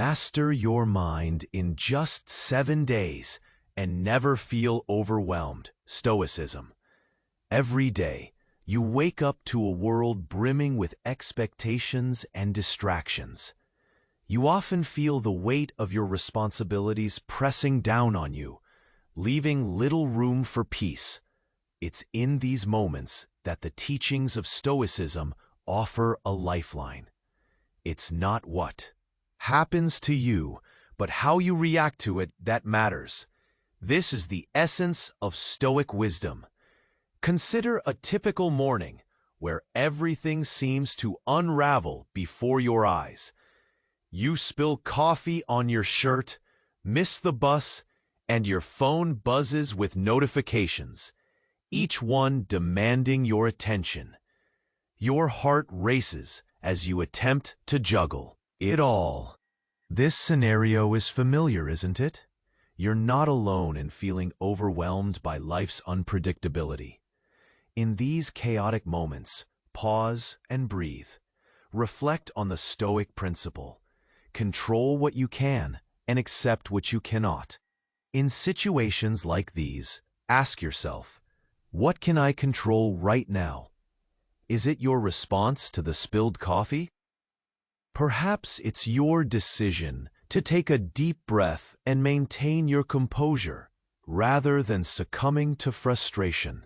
Master your mind in just 7 days and never feel overwhelmed. Stoicism. Every day, you wake up to a world brimming with expectations and distractions. You often feel the weight of your responsibilities pressing down on you, leaving little room for peace. It's in these moments that the teachings of Stoicism offer a lifeline. It's not what happens to you, but how you react to it that matters. This is the essence of Stoic wisdom. Consider a typical morning where everything seems to unravel before your eyes. You spill coffee on your shirt, miss the bus, and your phone buzzes with notifications, each one demanding your attention. Your heart races as you attempt to juggle it all. This scenario is familiar, isn't it? You're not alone in feeling overwhelmed by life's unpredictability. In these chaotic moments, pause and breathe. Reflect on the Stoic principle. Control what you can and accept what you cannot. In situations like these, ask yourself, what can I control right now? Is it your response to the spilled coffee? Perhaps it's your decision to take a deep breath and maintain your composure rather than succumbing to frustration.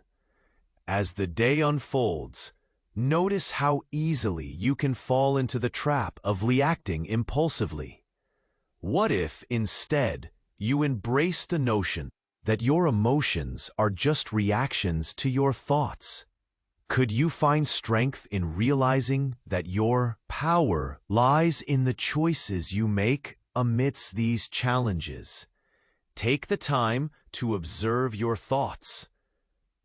As the day unfolds, notice how easily you can fall into the trap of reacting impulsively. What if, instead, you embrace the notion that your emotions are just reactions to your thoughts? Could you find strength in realizing that your power lies in the choices you make amidst these challenges? Take the time to observe your thoughts.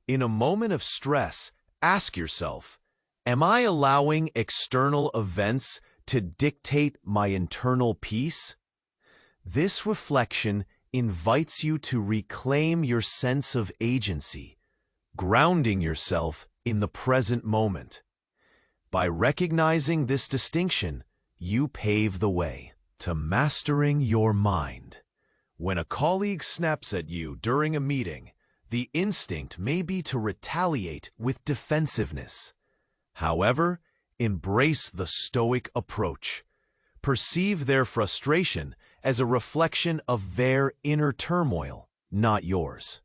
In a moment of stress, ask yourself, am I allowing external events to dictate my internal peace? This reflection invites you to reclaim your sense of agency, grounding yourself in the present moment. By recognizing this distinction, you pave the way to mastering your mind. When a colleague snaps at you during a meeting, the instinct may be to retaliate with defensiveness. However, embrace the Stoic approach. Perceive their frustration as a reflection of their inner turmoil, not yours.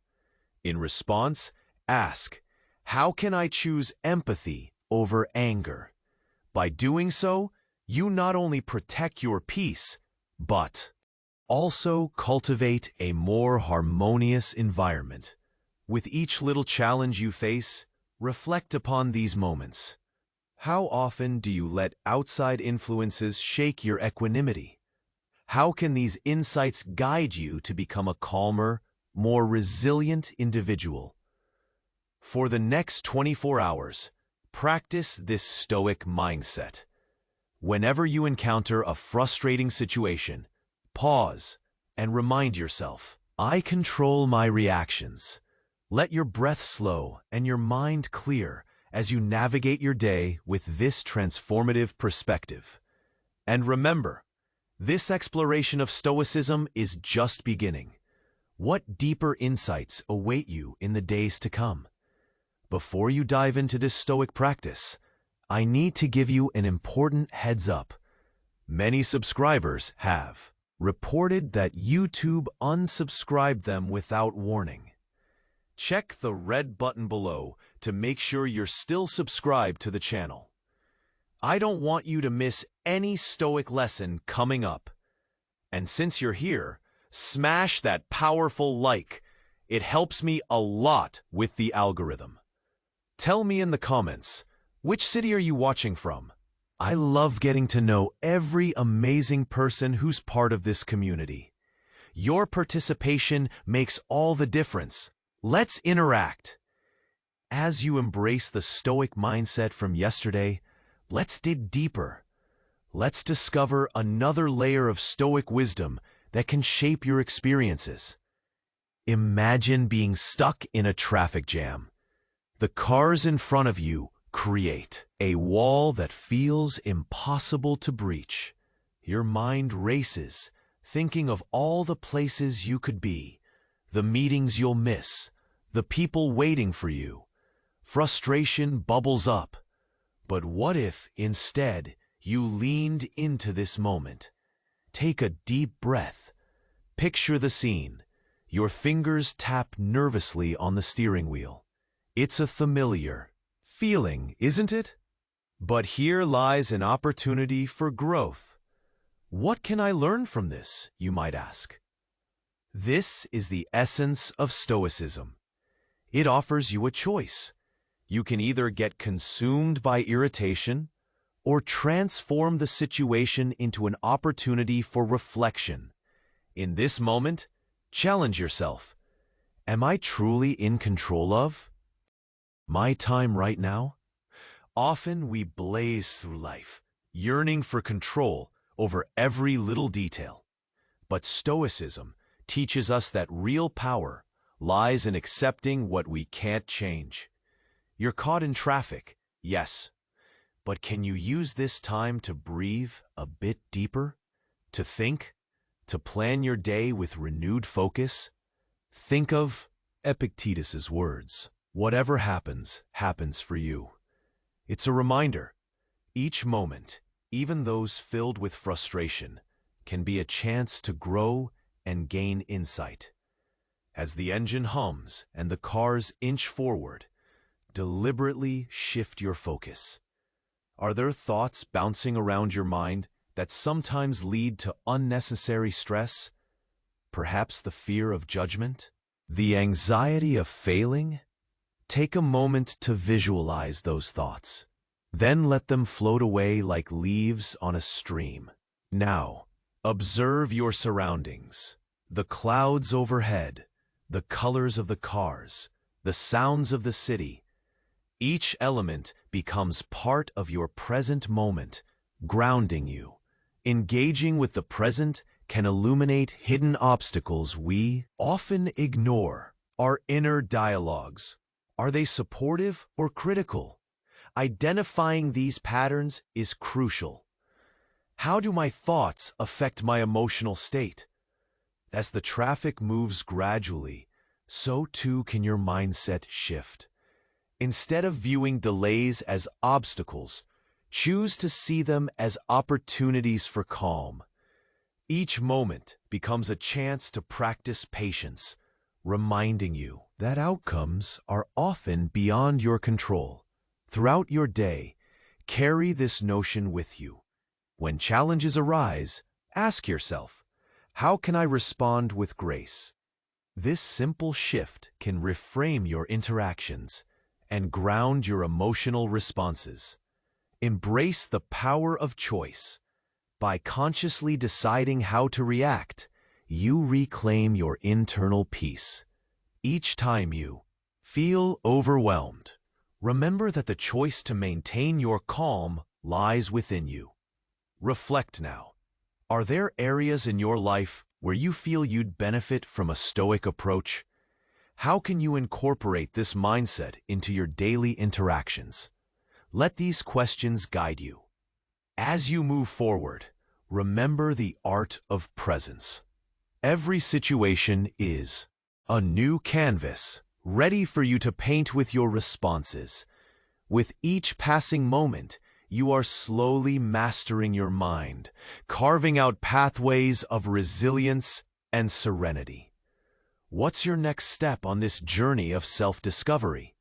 In response, ask, how can I choose empathy over anger? By doing so, you not only protect your peace, but also cultivate a more harmonious environment. With each little challenge you face, reflect upon these moments. How often do you let outside influences shake your equanimity? How can these insights guide you to become a calmer, more resilient individual? For the next 24 hours, practice this Stoic mindset. Whenever you encounter a frustrating situation, pause and remind yourself, I control my reactions. Let your breath slow and your mind clear as you navigate your day with this transformative perspective. And remember, this exploration of Stoicism is just beginning. What deeper insights await you in the days to come? Before you dive into this Stoic practice, I need to give you an important heads up. Many subscribers have reported that YouTube unsubscribed them without warning. Check the red button below to make sure you're still subscribed to the channel. I don't want you to miss any Stoic lesson coming up. And since you're here, smash that powerful like. It helps me a lot with the algorithm. Tell me in the comments, which city are you watching from? I love getting to know every amazing person who's part of this community. Your participation makes all the difference. Let's interact. As you embrace the Stoic mindset from yesterday, let's dig deeper. Let's discover another layer of Stoic wisdom that can shape your experiences. Imagine being stuck in a traffic jam. The cars in front of you create a wall that feels impossible to breach. Your mind races, thinking of all the places you could be, the meetings you'll miss, the people waiting for you. Frustration bubbles up. But what if, instead, you leaned into this moment? Take a deep breath. Picture the scene. Your fingers tap nervously on the steering wheel. It's a familiar feeling, isn't it? But here lies an opportunity for growth. What can I learn from this, you might ask? This is the essence of Stoicism. It offers you a choice. You can either get consumed by irritation or transform the situation into an opportunity for reflection. In this moment, challenge yourself. Am I truly in control of my time right now? Often we blaze through life, yearning for control over every little detail. But Stoicism teaches us that real power lies in accepting what we can't change. You're caught in traffic, yes, but can you use this time to breathe a bit deeper? To think? To plan your day with renewed focus? Think of Epictetus's words. Whatever happens, happens for you. It's a reminder. Each moment, even those filled with frustration, can be a chance to grow and gain insight. As the engine hums and the cars inch forward, deliberately shift your focus. Are there thoughts bouncing around your mind that sometimes lead to unnecessary stress? Perhaps the fear of judgment? The anxiety of failing? Take a moment to visualize those thoughts. Then let them float away like leaves on a stream. Now, observe your surroundings. The clouds overhead, the colors of the cars, the sounds of the city. Each element becomes part of your present moment, grounding you. Engaging with the present can illuminate hidden obstacles we often ignore. Our inner dialogues. Are they supportive or critical? Identifying these patterns is crucial. How do my thoughts affect my emotional state? As the traffic moves gradually, so too can your mindset shift. Instead of viewing delays as obstacles, choose to see them as opportunities for calm. Each moment becomes a chance to practice patience, reminding you that outcomes are often beyond your control. Throughout your day, carry this notion with you. When challenges arise, ask yourself, how can I respond with grace? This simple shift can reframe your interactions and ground your emotional responses. Embrace the power of choice. By consciously deciding how to react, you reclaim your internal peace. Each time you feel overwhelmed, remember that the choice to maintain your calm lies within you. Reflect now. Are there areas in your life where you feel you'd benefit from a stoic approach? How can you incorporate this mindset into your daily interactions? Let these questions guide you. As you move forward, remember the art of presence. Every situation is a new canvas, ready for you to paint with your responses. With each passing moment, you are slowly mastering your mind, carving out pathways of resilience and serenity. What's your next step on this journey of self-discovery?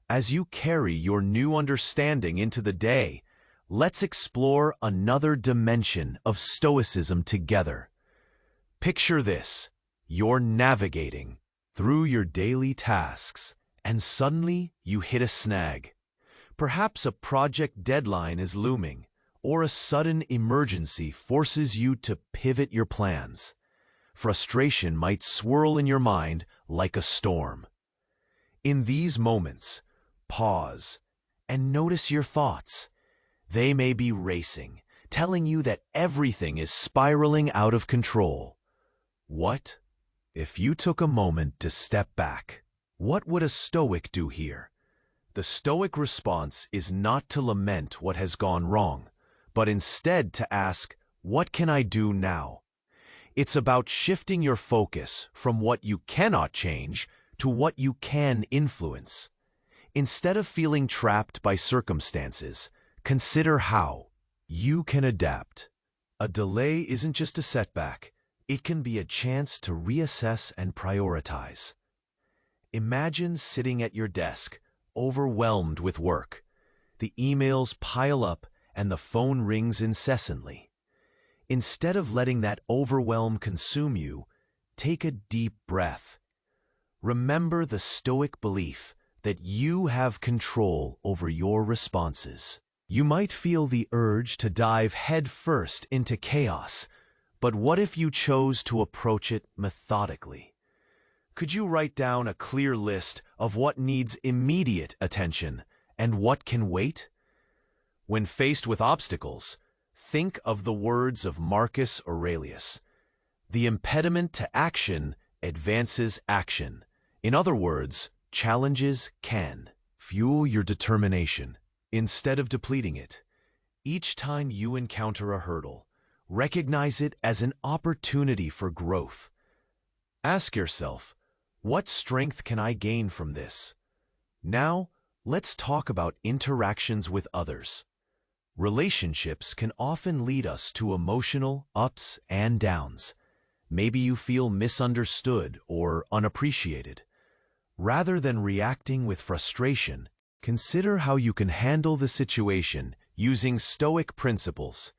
As you carry your new understanding into the day, let's explore another dimension of Stoicism together. Picture this. You're navigating through your daily tasks, and suddenly you hit a snag. Perhaps a project deadline is looming, or a sudden emergency forces you to pivot your plans. Frustration might swirl in your mind like a storm. In these moments, pause and notice your thoughts. They may be racing, telling you that everything is spiraling out of control. What if you took a moment to step back? What would a Stoic do here? The Stoic response is not to lament what has gone wrong, but instead to ask, What can I do now? It's about shifting your focus from what you cannot change to what you can influence. Instead of feeling trapped by circumstances, consider how you can adapt. A delay isn't just a setback. It can be a chance to reassess and prioritize. Imagine sitting at your desk, overwhelmed with work. The emails pile up and the phone rings incessantly. Instead of letting that overwhelm consume you, take a deep breath. Remember the Stoic belief that you have control over your responses. You might feel the urge to dive headfirst into chaos, but what if you chose to approach it methodically? Could you write down a clear list of what needs immediate attention and what can wait? When faced with obstacles, think of the words of Marcus Aurelius. The impediment to action advances action. In other words, challenges can fuel your determination instead of depleting it. Each time you encounter a hurdle, recognize it as an opportunity for growth. Ask yourself, what strength can I gain from this? Now, let's talk about interactions with others. Relationships can often lead us to emotional ups and downs. Maybe you feel misunderstood or unappreciated. Rather than reacting with frustration, consider how you can handle the situation using Stoic principles.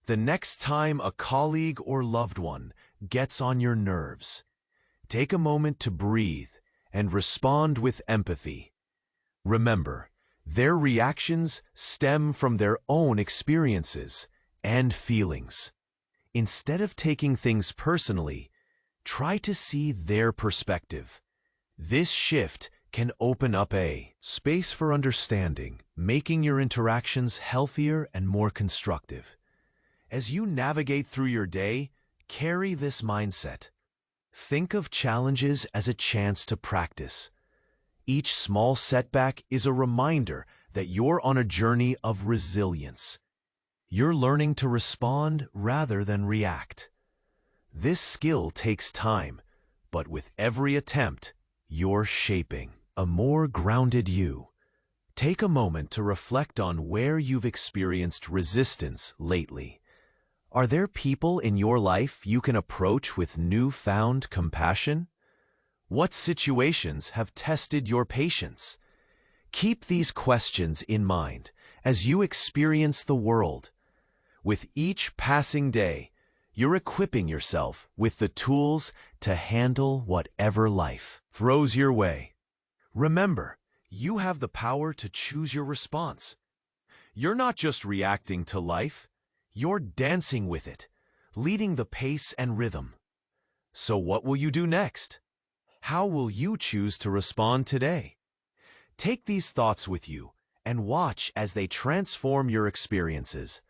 The next time a colleague or loved one gets on your nerves, take a moment to breathe and respond with empathy. Remember, their reactions stem from their own experiences and feelings. Instead of taking things personally, try to see their perspective. This shift can open up a space for understanding, making your interactions healthier and more constructive. As you navigate through your day, carry this mindset. Think of challenges as a chance to practice. Each small setback is a reminder that you're on a journey of resilience. You're learning to respond rather than react. This skill takes time, but with every attempt, you're shaping a more grounded you. Take a moment to reflect on where you've experienced resistance lately. Are there people in your life you can approach with newfound compassion? What situations have tested your patience? Keep these questions in mind as you experience the world. With each passing day, you're equipping yourself with the tools to handle whatever life throws your way. Remember, you have the power to choose your response. You're not just reacting to life, you're dancing with it, leading the pace and rhythm. So what will you do next? How will you choose to respond today? Take these thoughts with you and watch as they transform your experiences.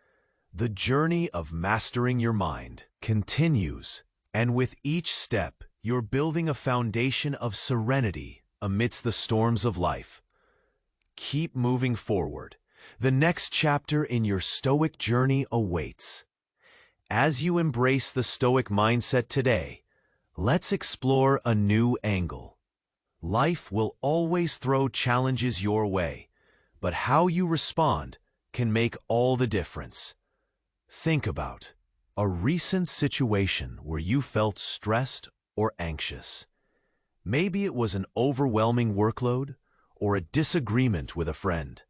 The journey of mastering your mind continues, and with each step, you're building a foundation of serenity amidst the storms of life. Keep moving forward. The next chapter in your Stoic journey awaits. As you embrace the Stoic mindset today, let's explore a new angle. Life will always throw challenges your way, but how you respond can make all the difference. Think about a recent situation where you felt stressed or anxious. Maybe it was an overwhelming workload or a disagreement with a friend.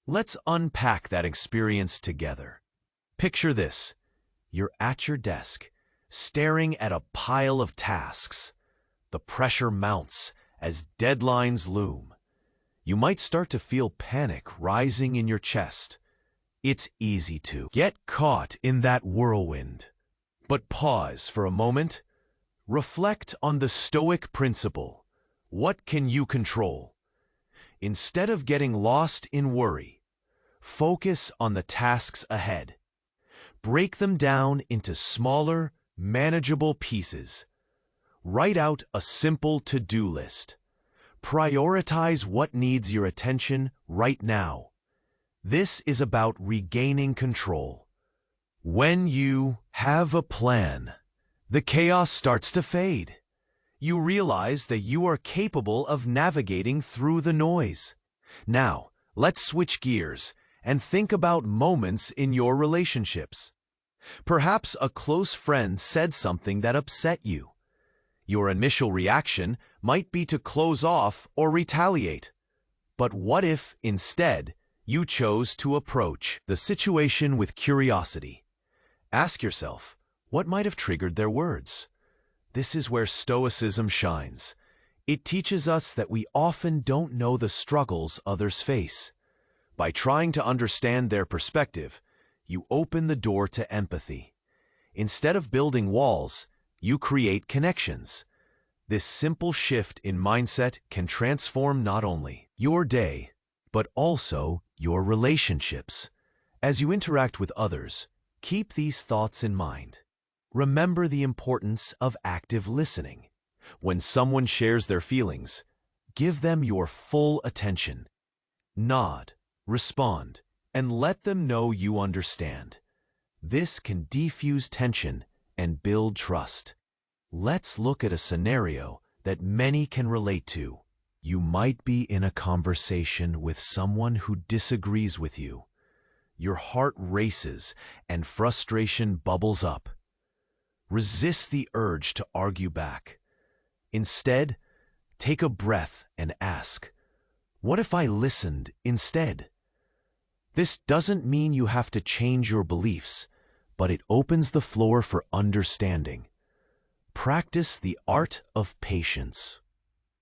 Let's unpack that experience together. Picture this. You're at your desk, staring at a pile of tasks. The pressure mounts as deadlines loom. You might start to feel panic rising in your chest. It's easy to get caught in that whirlwind. But pause for a moment. Reflect on the Stoic principle. What can you control? Instead of getting lost in worry, focus on the tasks ahead. Break them down into smaller, manageable pieces. Write out a simple to-do list. Prioritize what needs your attention right now. This is about regaining control. When you have a plan, the chaos starts to fade. You realize that you are capable of navigating through the noise. Now, let's switch gears and think about moments in your relationships. Perhaps a close friend said something that upset you. Your initial reaction might be to close off or retaliate. But what if, instead, you chose to approach the situation with curiosity? Ask yourself, what might have triggered their words? This is where Stoicism shines. It teaches us that we often don't know the struggles others face. By trying to understand their perspective, you open the door to empathy. Instead of building walls, you create connections. This simple shift in mindset can transform not only your day, but also your relationships. As you interact with others, keep these thoughts in mind. Remember the importance of active listening. When someone shares their feelings, give them your full attention. Nod, respond, and let them know you understand. This can defuse tension and build trust. Let's look at a scenario that many can relate to. You might be in a conversation with someone who disagrees with you. Your heart races and frustration bubbles up. Resist the urge to argue back. Instead, take a breath and ask, what if I listened instead? This doesn't mean you have to change your beliefs, but it opens the floor for understanding. Practice the art of patience.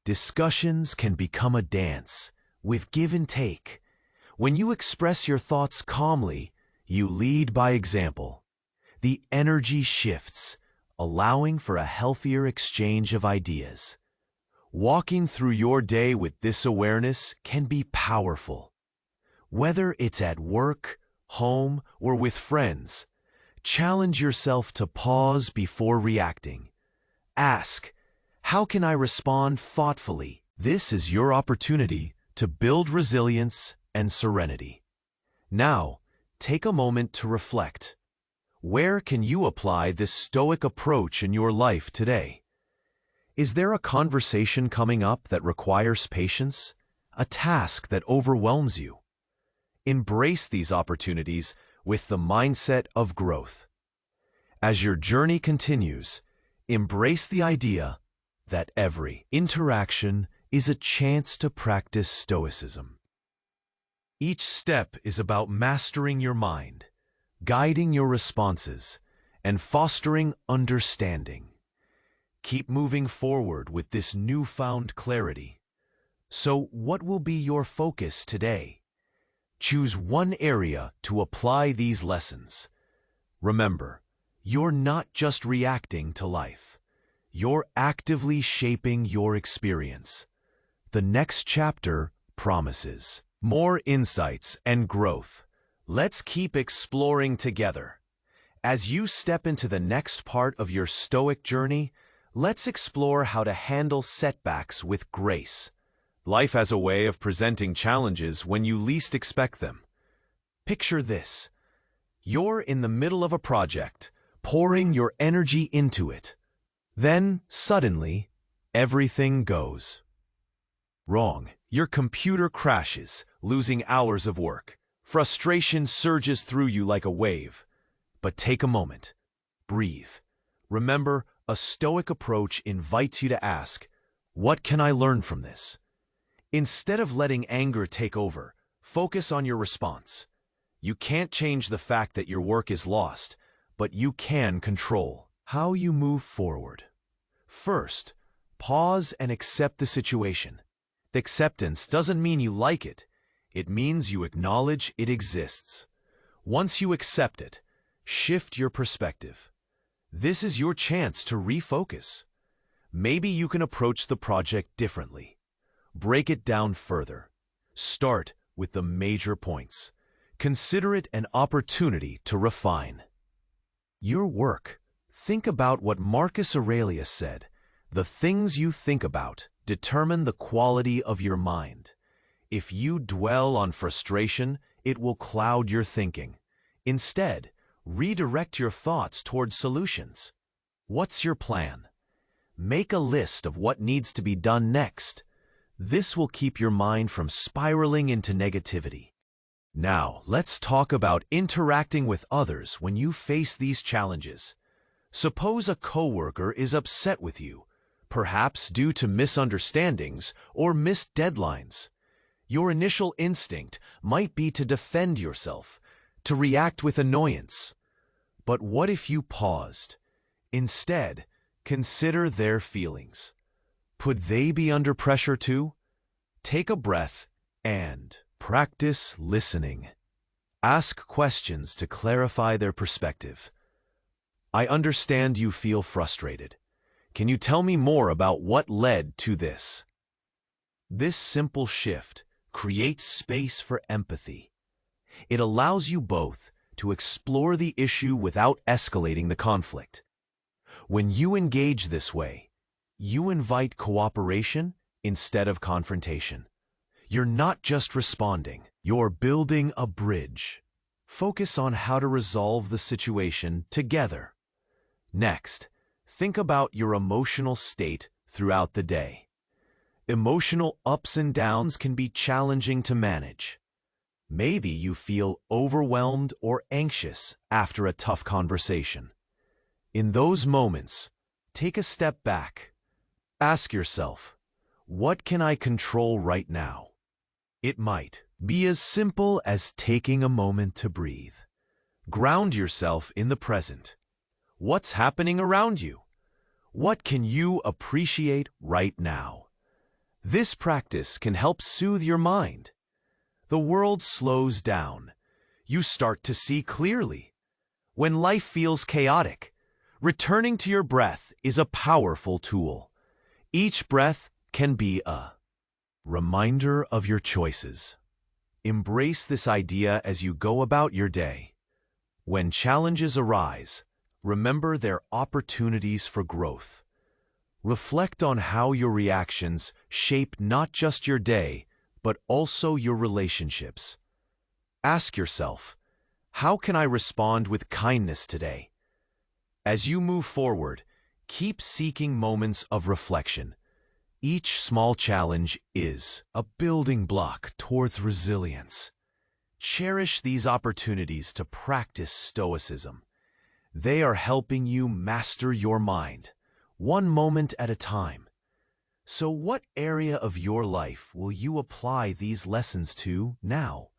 Discussions can become a dance with give and take. When you express your thoughts calmly, you lead by example. The energy shifts, allowing for a healthier exchange of ideas. Walking through your day with this awareness can be powerful. Whether it's at work, home, or with friends, challenge yourself to pause before reacting. Ask, how can I respond thoughtfully? This is your opportunity to build resilience and serenity. Now, take a moment to reflect. Where can you apply this Stoic approach in your life today? Is there a conversation coming up that requires patience? A task that overwhelms you? Embrace these opportunities with the mindset of growth. As your journey continues, embrace the idea that every interaction is a chance to practice Stoicism. Each step is about mastering your mind, guiding your responses, and fostering understanding. Keep moving forward with this newfound clarity. So, what will be your focus today? Choose one area to apply these lessons. Remember, you're not just reacting to life. You're actively shaping your experience. The next chapter promises more insights and growth. Let's keep exploring together. As you step into the next part of your Stoic journey, let's explore how to handle setbacks with grace. Life has a way of presenting challenges when you least expect them. Picture this. You're in the middle of a project, pouring your energy into it. Then, suddenly, everything goes wrong. Your computer crashes, losing hours of work. Frustration surges through you like a wave. But take a moment. Breathe. Remember, a Stoic approach invites you to ask, what can I learn from this? Instead of letting anger take over, focus on your response. You can't change the fact that your work is lost, but you can control how you move forward. First, pause and accept the situation. The acceptance doesn't mean you like it. It means you acknowledge it exists. Once you accept it, shift your perspective. This is your chance to refocus. Maybe you can approach the project differently. Break it down further. Start with the major points. Consider it an opportunity to refine your work. Think about what Marcus Aurelius said. The things you think about determine the quality of your mind. If you dwell on frustration, it will cloud your thinking. Instead, Redirect your thoughts towards solutions. What's your plan? Make a list of what needs to be done next. This will keep your mind from spiraling into negativity. Now, let's talk about interacting with others when you face these challenges. Suppose a coworker is upset with you, perhaps due to misunderstandings or missed deadlines. Your initial instinct might be to defend yourself, to react with annoyance. But what if you paused? Instead, consider their feelings. Could they be under pressure too? Take a breath and practice listening. Ask questions to clarify their perspective. I understand you feel frustrated. Can you tell me more about what led to this? This simple shift creates space for empathy. It allows you both to explore the issue without escalating the conflict. When you engage this way, you invite cooperation instead of confrontation. You're not just responding, you're building a bridge. Focus on how to resolve the situation together. Next, think about your emotional state throughout the day. Emotional ups and downs can be challenging to manage. Maybe you feel overwhelmed or anxious after a tough conversation. In those moments, take a step back. Ask yourself, what can I control right now? It might be as simple as taking a moment to breathe. Ground yourself in the present. What's happening around you? What can you appreciate right now? This practice can help soothe your mind. The world slows down. You start to see clearly. When life feels chaotic, returning to your breath is a powerful tool. Each breath can be a reminder of your choices. Embrace this idea as you go about your day. When challenges arise, remember they're opportunities for growth. Reflect on how your reactions shape not just your day, but also your relationships. Ask yourself, how can I respond with kindness today? As you move forward, keep seeking moments of reflection. Each small challenge is a building block towards resilience. Cherish these opportunities to practice Stoicism. They are helping you master your mind, one moment at a time. So what area of your life will you apply these lessons to now?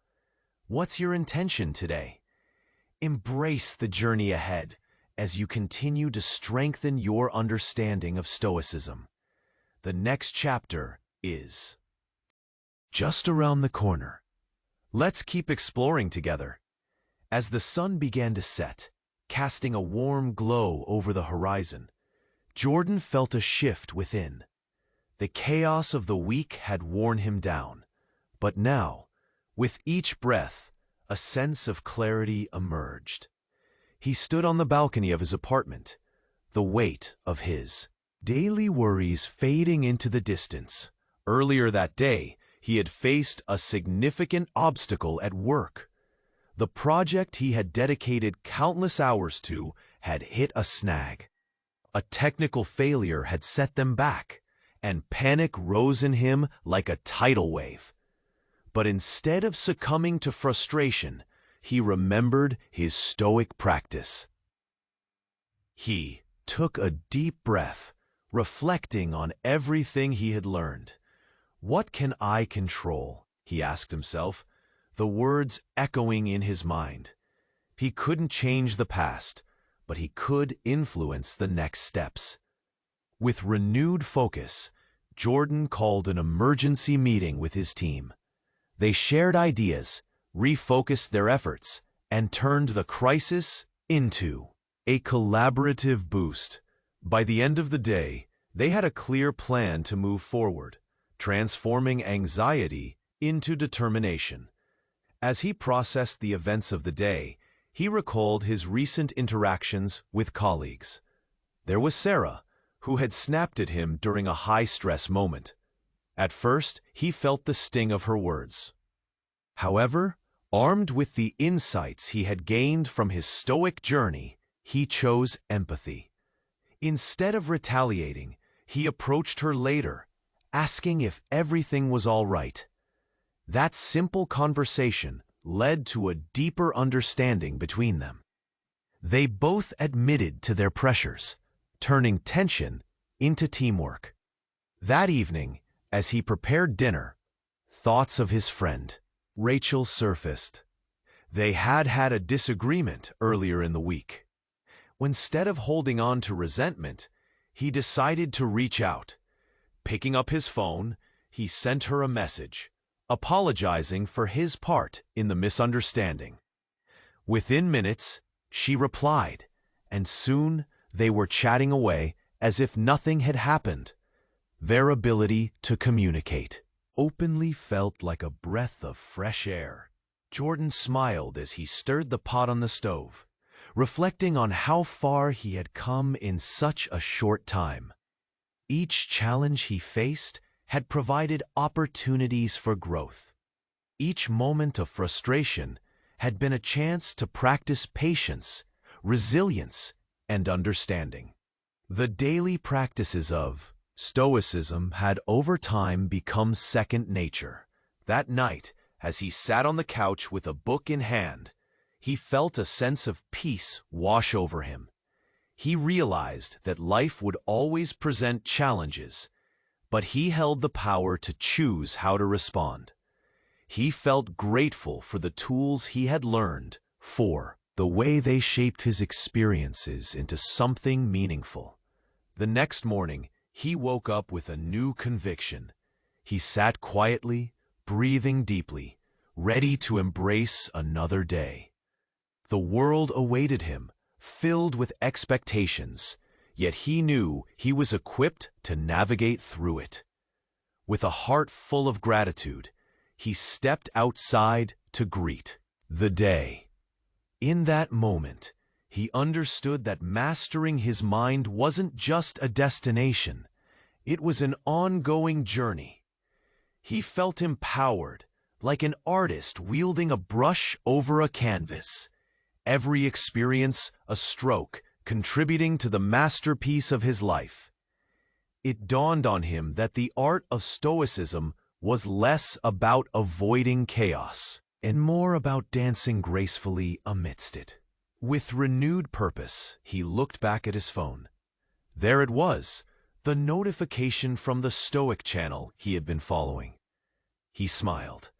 What's your intention today? Embrace the journey ahead as you continue to strengthen your understanding of Stoicism. The next chapter is just around the corner. Let's keep exploring together. As the sun began to set, casting a warm glow over the horizon, Jordan felt a shift within. The chaos of the week had worn him down, but now, with each breath, a sense of clarity emerged. He stood on the balcony of his apartment, the weight of his daily worries fading into the distance. Earlier that day, he had faced a significant obstacle at work. The project he had dedicated countless hours to had hit a snag. A technical failure had set them back, and panic rose in him like a tidal wave. But instead of succumbing to frustration, he remembered his Stoic practice. He took a deep breath, reflecting on everything he had learned. What can I control? He asked himself, the words echoing in his mind. He couldn't change the past, but he could influence the next steps. With renewed focus, Jordan called an emergency meeting with his team. They shared ideas, refocused their efforts, and turned the crisis into a collaborative boost. By the end of the day, they had a clear plan to move forward, transforming anxiety into determination. As he processed the events of the day, he recalled his recent interactions with colleagues. There was Sarah, who had snapped at him during a high-stress moment. At first, he felt the sting of her words. However, Armed with the insights he had gained from his Stoic journey, he chose empathy. Instead of retaliating, he approached her later, asking if everything was all right. That simple conversation led to a deeper understanding between them. They both admitted to their pressures, turning tension into teamwork. That evening, as he prepared dinner, thoughts of his friend, Rachel, surfaced. They had had a disagreement earlier in the week. Instead of holding on to resentment, he decided to reach out. Picking up his phone, he sent her a message, apologizing for his part in the misunderstanding. Within minutes, she replied, and soon they were chatting away as if nothing had happened. Their ability to communicate openly felt like a breath of fresh air. Jordan smiled as he stirred the pot on the stove, reflecting on how far he had come in such a short time. Each challenge he faced had provided opportunities for growth. Each moment of frustration had been a chance to practice patience, resilience, and understanding. The daily practices of Stoicism had over time become second nature. That night, as he sat on the couch with a book in hand, he felt a sense of peace wash over him. He realized that life would always present challenges, but he held the power to choose how to respond. He felt grateful for the tools he had learned, for the way they shaped his experiences into something meaningful. The next morning, he woke up with a new conviction. He sat quietly, breathing deeply, ready to embrace another day. The world awaited him, filled with expectations, yet he knew he was equipped to navigate through it. With a heart full of gratitude, he stepped outside to greet the day. In that moment, he understood that mastering his mind wasn't just a destination, it was an ongoing journey. He felt empowered, like an artist wielding a brush over a canvas. Every experience a stroke, contributing to the masterpiece of his life. It dawned on him that the art of Stoicism was less about avoiding chaos and more about dancing gracefully amidst it. With renewed purpose, he looked back at his phone. There it was, the notification from the Stoic channel he had been following. He smiled.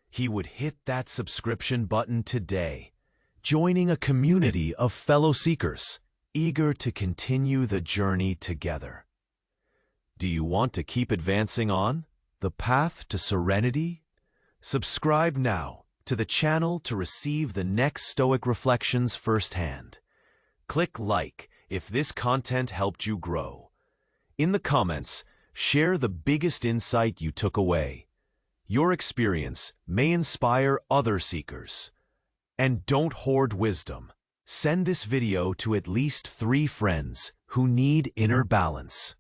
He would hit that subscription button today, joining a community of fellow seekers, eager to continue the journey together. Do you want to keep advancing on the path to serenity? Subscribe now to the channel to receive the next Stoic reflections firsthand. Click like if this content helped you grow. In the comments, share the biggest insight you took away. Your experience may inspire other seekers. And don't hoard wisdom. Send this video to at least 3 friends who need inner balance.